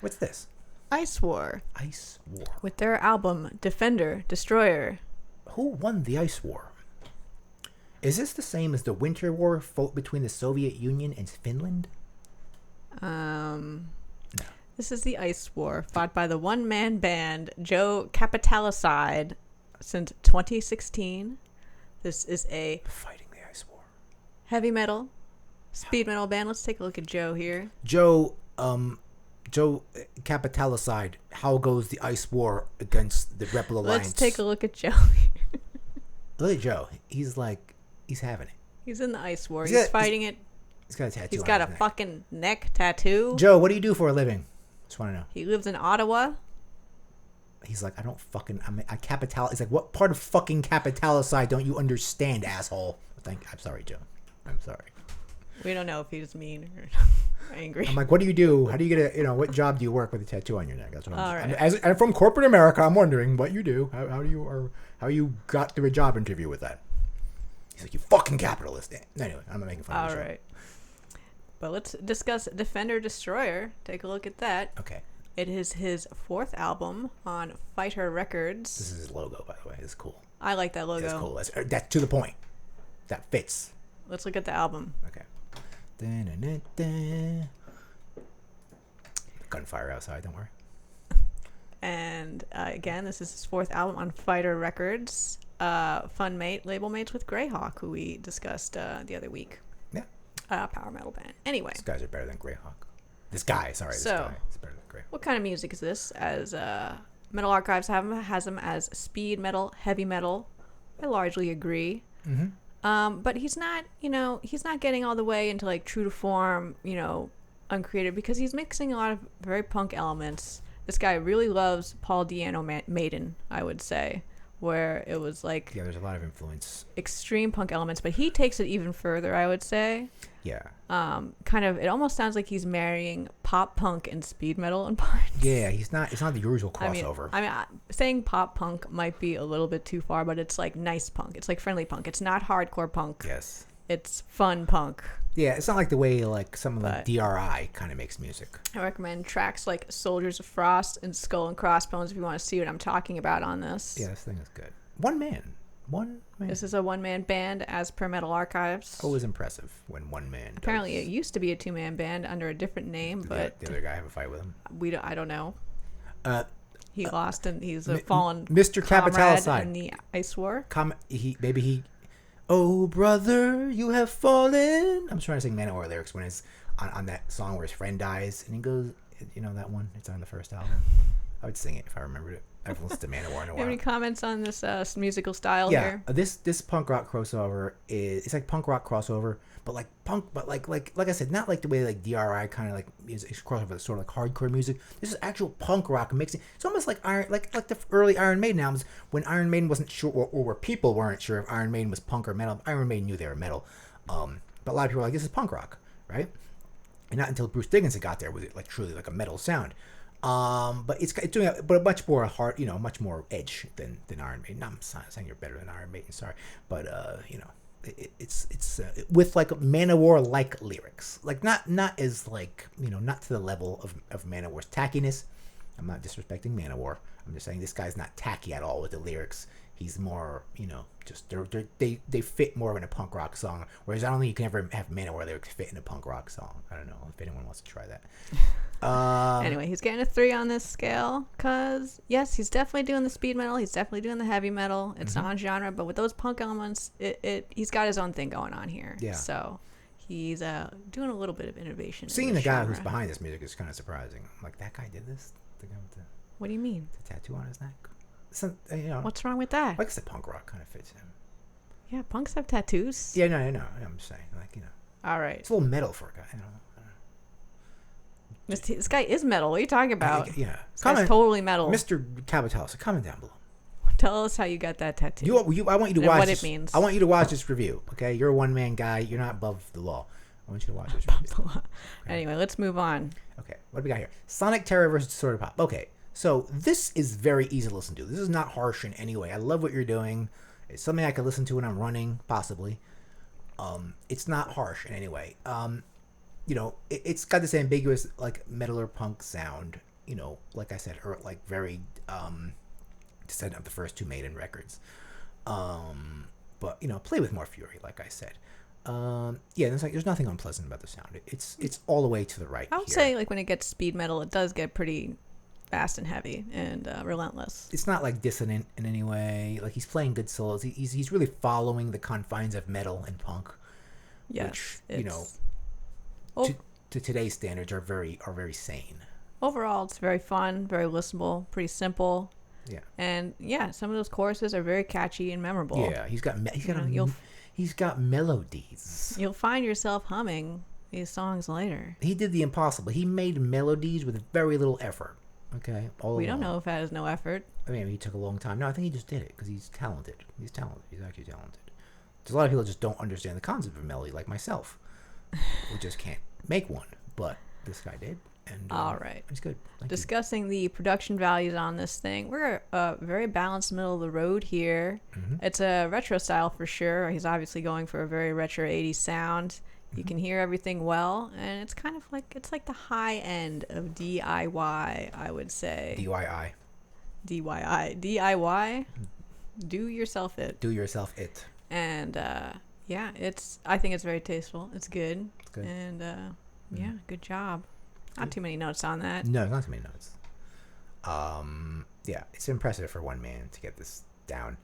What's this? Ice War. Ice War. With their album Defender, Destroyer. Who won the Ice War? Is this the same as the Winter War fought between the Soviet Union and Finland? No. No. This is the Ice War, fought by the one-man band Joe Capitalicide since 2016. This is a Fighting the Ice War. heavy metal, speed metal band. Let's take a look at Joe here. Joe Capitalicide. How goes the Ice War against the Rebel Alliance? Let's take a look at Joe. Look at Joe. He's having it. He's in the Ice War. He's fighting it. He's got a tattoo. He's got a fucking neck tattoo. Joe, what do you do for a living? Just want to know. He lives in Ottawa. He's like, I capital. He's like, what part of fucking Capitalicide don't you understand, asshole? I'm sorry, Joe. I'm sorry. We don't know if he's mean or angry. I'm like, what do you do? How do you get what job do you work with a tattoo on your neck? That's what I'm All right. I'm from corporate America, I'm wondering what you do. How you got through a job interview with that? He's like, you fucking capitalist. Anyway, I'm not making fun of you. All right. But let's discuss Defender Destroyer. Take a look at that. Okay. It is his 4th album on Fighter Records. This is his logo, by the way. It's cool. I like that logo. That's cool. That's to the point. That fits. Let's look at the album. Okay. Gunfire outside, don't worry. And again, this is his 4th album on Fighter Records. Label mates with Greyhawk, who we discussed the other week. Yeah. Power metal band. Anyway. These guys are better than Greyhawk. This guy is better than Greyhawk. What kind of music is this? As Metal Archives has him as speed metal, heavy metal. I largely agree. Mm-hmm. But he's not, he's not getting all the way into like true to form, uncreative, because he's mixing a lot of very punk elements. This guy really loves Paul Di'Anno Maiden, I would say, where it was like... Yeah, there's a lot of influence. Extreme punk elements, but he takes it even further, I would say. Yeah. It almost sounds like he's marrying pop punk and speed metal in parts. Yeah, it's not the usual crossover. I mean, saying pop punk might be a little bit too far, but it's like nice punk. It's like friendly punk. It's not hardcore punk. Yes. It's fun punk. Yeah, it's not like the way like some of the DRI kind of makes music. I recommend tracks like Soldiers of Frost and Skull and Crossbones if you want to see what I'm talking about on this. Yeah, this thing is good. One man. This is a one-man band as per Metal Archives. Always impressive when one man Apparently it used to be a two-man band under a different name, but... The other guy have a fight with him? I don't know. He lost and he's a fallen Mr. Capitalicide in the Ice War. Oh, brother, you have fallen. I'm trying to sing Manowar lyrics when it's on that song where his friend dies. And he goes, that one? It's on the first album. I would sing it if I remembered it. I've listened to Manowar in a while. You have any comments on this musical style here? Yeah, this punk rock crossover it's like punk rock crossover, but like punk, but like I said, not like the way like DRI kind of like music crossover, that's sort of like hardcore music. This is actual punk rock mixing. It's almost like like the early Iron Maiden albums when Iron Maiden wasn't sure, or where people weren't sure if Iron Maiden was punk or metal. Iron Maiden knew they were metal, but a lot of people were like, this is punk rock, right? And not until Bruce Dickinson got there was it like truly like a metal sound. But it's doing a much more hard, much more edge than Iron Maiden. I'm not saying you're better than Iron Maiden, sorry, but it's with like Manowar like lyrics, like not as like not to the level of Manowar's tackiness. I'm not disrespecting Manowar. I'm just saying this guy's not tacky at all with the lyrics. He's more, just they fit more in a punk rock song. Whereas I don't think you can ever have Manowar lyrics fit in a punk rock song. I don't know if anyone wants to try that. Anyway, he's getting a 3 on this scale because yes, he's definitely doing the speed metal. He's definitely doing the heavy metal. It's non-genre, but with those punk elements, he's got his own thing going on here. Yeah. So he's doing a little bit of innovation. Seeing the guy who's behind this music is kind of surprising. Like that guy did this. The guy with what do you mean? The tattoo on his neck. What's wrong with that? I guess the punk rock kind of fits him. Yeah, punks have tattoos. Yeah, no, I'm just saying, All right. It's a little metal for a guy. This guy is metal. What are you talking about? Yeah, this guy's totally metal. Mr. Capitalis, comment down below. Tell us how you got that tattoo. I want you to watch what this, it means. I want you to watch this review. Okay, you're a one-man guy. You're not above the law. I want you to watch this review. Okay. Anyway, let's move on. Okay, what do we got here? Sonic Terror versus Disordered Pop. Okay. So this is very easy to listen to. This is not harsh in any way. I love what you're doing. It's something I could listen to when I'm running, possibly. It's not harsh in any way. It's got this ambiguous like metal or punk sound. like I said, like very descendant of the first two Maiden records. But play with more fury, like I said. Yeah, there's nothing unpleasant about the sound. It's all the way to the right. I would say like when it gets speed metal, it does get pretty fast and heavy and relentless. It's not like dissonant in any way. Like he's playing good solos. He's really following the confines of metal and punk. Yes, which to today's standards are very sane. Overall, it's very fun, very listenable, pretty simple. Yeah. And yeah, some of those choruses are very catchy and memorable. Yeah, he's got melodies. You'll find yourself humming these songs later. He did the impossible. He made melodies with very little effort. Okay, we don't know if that is no effort. I mean, he took a long time. No, I think he just did it because he's talented. He's actually talented. There's a lot of people that just don't understand the concept of melody, like myself, who just can't make one. But this guy did. And, all right. It's good. Discussing the production values on this thing, we're very balanced middle of the road here. Mm-hmm. It's a retro style for sure. He's obviously going for a very retro 80s sound. Mm-hmm. You can hear everything well, and it's kind of like the high end of DIY, I would say. DIY. Do yourself it. Do yourself it. And yeah, I think it's very tasteful. It's good. It's good. And yeah, good job. Not too many notes on that. No, not too many notes. Yeah, it's impressive for one man to get this down.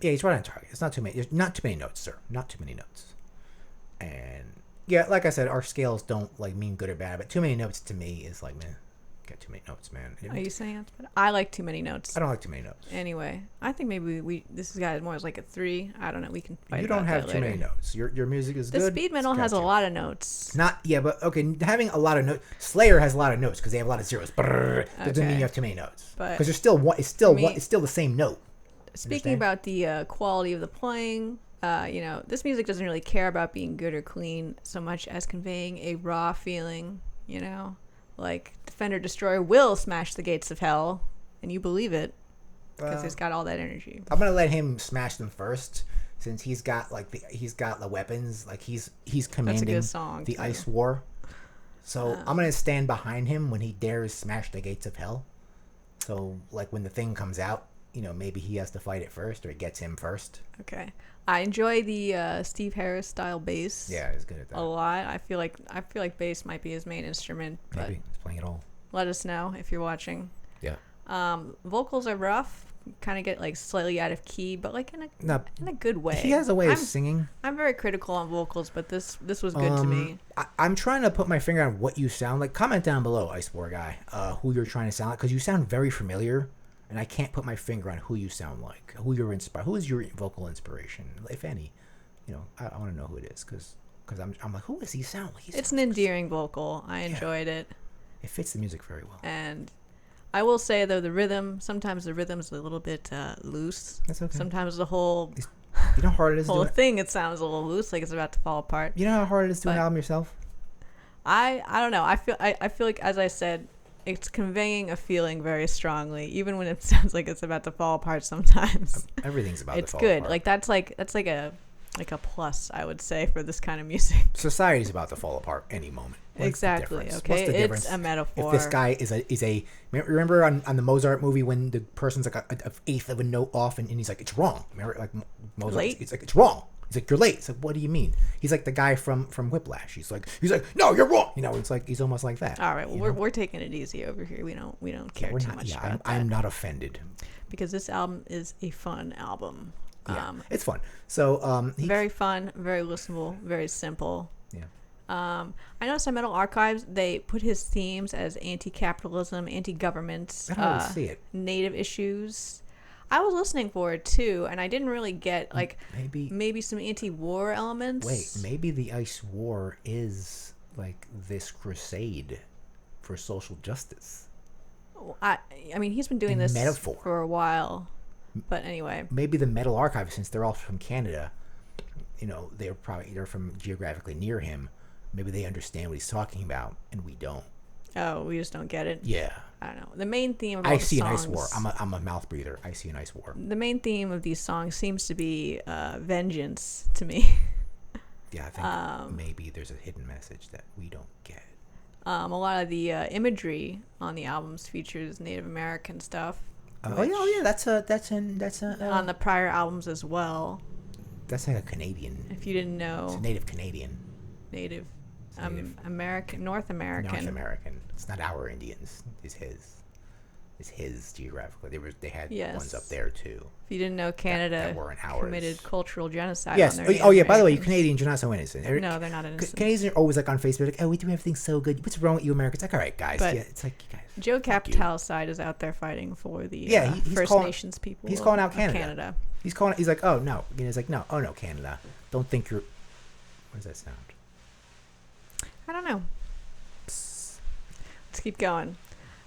Yeah, he's right on target. It's not too many. There's not too many notes, sir. Not too many notes. And yeah, like I said, our scales don't like mean good or bad, but too many notes to me is like, man, got too many notes, man. Are you saying that's bad? I like too many notes. I don't like too many notes. Anyway, I think maybe this guy is more like a 3. I don't know. We can fight. You don't have too many notes. Your music is good. The speed metal has a lot of notes. But okay, having a lot of notes. Slayer has a lot of notes because they have a lot of zeros. Doesn't mean you have too many notes. Because there's still one. It's still the same note. Speaking about the quality of the playing, this music doesn't really care about being good or clean so much as conveying a raw feeling. Like Defender Destroyer will smash the gates of hell, and you believe it because he's got all that energy. I'm gonna let him smash them first, since he's got the weapons. Like he's commanding the Ice War. So I'm gonna stand behind him when he dares smash the gates of hell. So like when the thing comes out, maybe he has to fight it first, or it gets him first. Okay. I enjoy the Steve Harris style bass. Yeah, he's good at that. A lot. I feel like bass might be his main instrument. Maybe he's playing it all. Let us know if you're watching. Yeah. Vocals are rough. Kind of get like slightly out of key, but like in a good way. He has a way of singing. I'm very critical on vocals, but this was good to me. I'm trying to put my finger on what you sound like. Comment down below, Ice War guy, who you're trying to sound like, because you sound very familiar. And I can't put my finger on who you sound like, who you're inspired, who is your vocal inspiration, if any. I want to know who it is, because I'm like, who does he sound like? It's an endearing vocal. I enjoyed it. It fits the music very well. And I will say though, sometimes the rhythm's a little bit loose. That's okay. Sometimes the whole how hard it is whole thing it sounds a little loose, like it's about to fall apart. You know how hard it is to do an album yourself? I don't know. I feel like, as I said, it's conveying a feeling very strongly, even when it sounds like it's about to fall apart sometimes. Everything's about to fall good. apart. Like that's like a plus, I would say, for this kind of music. Society's about to fall apart any moment. Exactly. Okay. It's a metaphor. If this guy is a remember on the Mozart movie when the person's like an eighth of a note off and he's like, it's wrong. Remember, like Mozart, late? It's like, it's wrong. He's like, you're late. It's like, what do you mean? He's like the guy from Whiplash. He's like, no, you're wrong. It's like he's almost like that. All right. Well, we're taking it easy over here. We don't care too much about that. I'm not offended because this album is a fun album. Yeah, it's fun. So very fun, very listenable, very simple. Yeah. I noticed on Metal Archives they put his themes as anti-capitalism, anti-government, I don't really see it. native issues. I was listening for it too, and I didn't really get like maybe some anti-war elements. Wait, maybe the Ice War is like this crusade for social justice. I mean, he's been doing this metaphor for a while, but anyway. Maybe the Metal Archive, since they're all from Canada, they're from geographically near him. Maybe they understand what he's talking about, and we don't. Oh, we just don't get it. Yeah. I don't know. The main theme of all I the see songs, an ice war. I'm a mouth breather. I see an ice war. The main theme of these songs seems to be vengeance to me. Yeah, I think maybe there's a hidden message that we don't get. A lot of the imagery on the albums features Native American stuff. Oh yeah, which that's on the prior albums as well. that's like a Canadian. If you didn't It's a know, native Canadian. Native, Native. American, North American. North American. It's not our Indians. It's his. It's his geographically. They had Yes. ones up there too. If you didn't know, Canada that weren't ours. committed cultural genocide. Yes. On their Oh yeah. Native By the way, you Americans. Canadians, you're not so innocent. No, they're not innocent. Canadians are always like on Facebook, like, oh, we do everything so good. What's wrong with you Americans? Like, all right, guys. But yeah, it's like, you guys. Joe fuck you. Capital's side is out there fighting for the He's First calling- Nations people. He's calling out of Canada. He's calling. He's like, oh no. You know, he's like, no. Oh no, Canada. Don't think you're. What does that sound? I don't know. Psst. Let's keep going.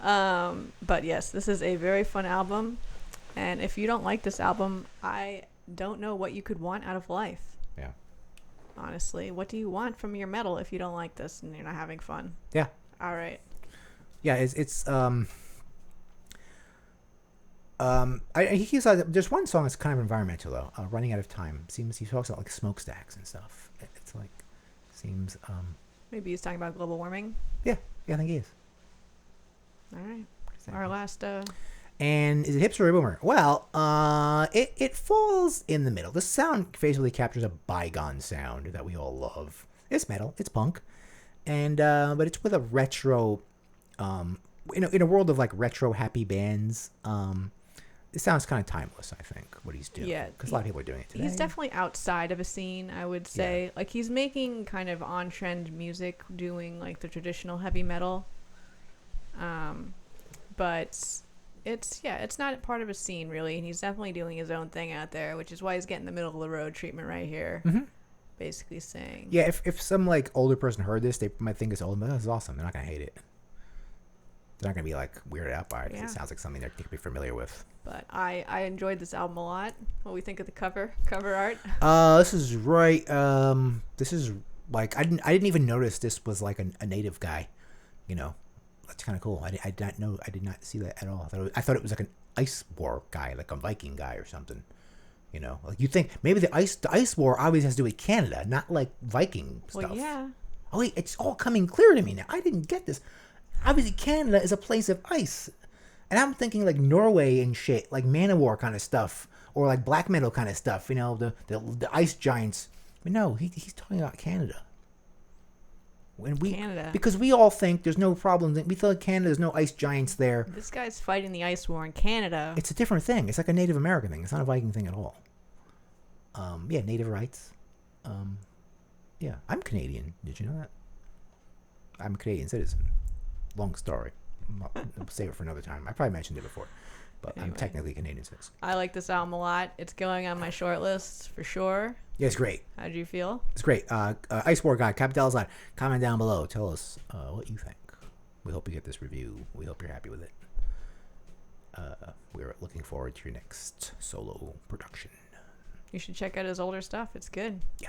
But yes, this is a very fun album, and if you don't like this album, I don't know what you could want out of life. Yeah. Honestly, what do you want from your metal if you don't like this and you're not having fun? Yeah. All right. Yeah. He keeps like, there's one song that's kind of environmental though. Running Out of Time. Seems he talks about like smokestacks and stuff. It's like seems Maybe he's talking about global warming. yeah, I think he is. All right. Exactly. Our last. And is it hipster or boomer? Well, it falls in the middle. The sound facially captures a bygone sound that we all love. It's metal, it's punk, and but it's with a retro, in a world of like retro happy bands. It sounds kind of timeless. I think what he's doing. Yeah, because a lot of people are doing it today. He's definitely outside of a scene, I would say. Like he's making kind of on-trend music, doing like the traditional heavy metal. But it's not part of a scene really, and he's definitely doing his own thing out there, which is why he's getting the middle of the road treatment right here. Mm-hmm. Basically saying, Yeah, if some like older person heard this, they might think it's old, but that's awesome. They're not gonna hate it. They're not gonna be like weirded out by it. 'Cause Yeah. it sounds like something they could be familiar with. But I enjoyed this album a lot. What we think of the cover art? This is right. This is like I didn't even notice this was like a native guy. You know, that's kind of cool. I did not know. I did not see that at all. I thought it was like an ice war guy, like a Viking guy or something. You know, like you think maybe the ice war obviously has to do with Canada, not like Viking stuff. Well, yeah. Oh wait, it's all coming clear to me now. I didn't get this. Obviously, Canada is a place of ice, and I'm thinking like Norway and shit, like Manowar kind of stuff, or like black metal kind of stuff. You know, the ice giants. But no, he's talking about Canada. Canada. Because we all think there's no problems. We feel like Canada, there's no ice giants there. This guy's fighting the ice war in Canada. It's a different thing. It's like a Native American thing. It's not a Viking thing at all. Yeah, Native rights. Yeah, I'm Canadian. Did you know that? I'm a Canadian citizen. Long story. I'll save it for another time. I probably mentioned it before, but Anyway. I'm technically a Canadian citizen. I like this album a lot. It's going on my short list for sure. Yeah, it's great. How do you feel? It's great. Ice War God, Capital's on. Comment down below. Tell us what you think. We hope you get this review. We hope you're happy with it. We're looking forward to your next solo production. You should check out his older stuff. It's good. Yeah.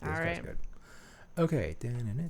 All This guy's right. good. Okay. Da-na-na-na.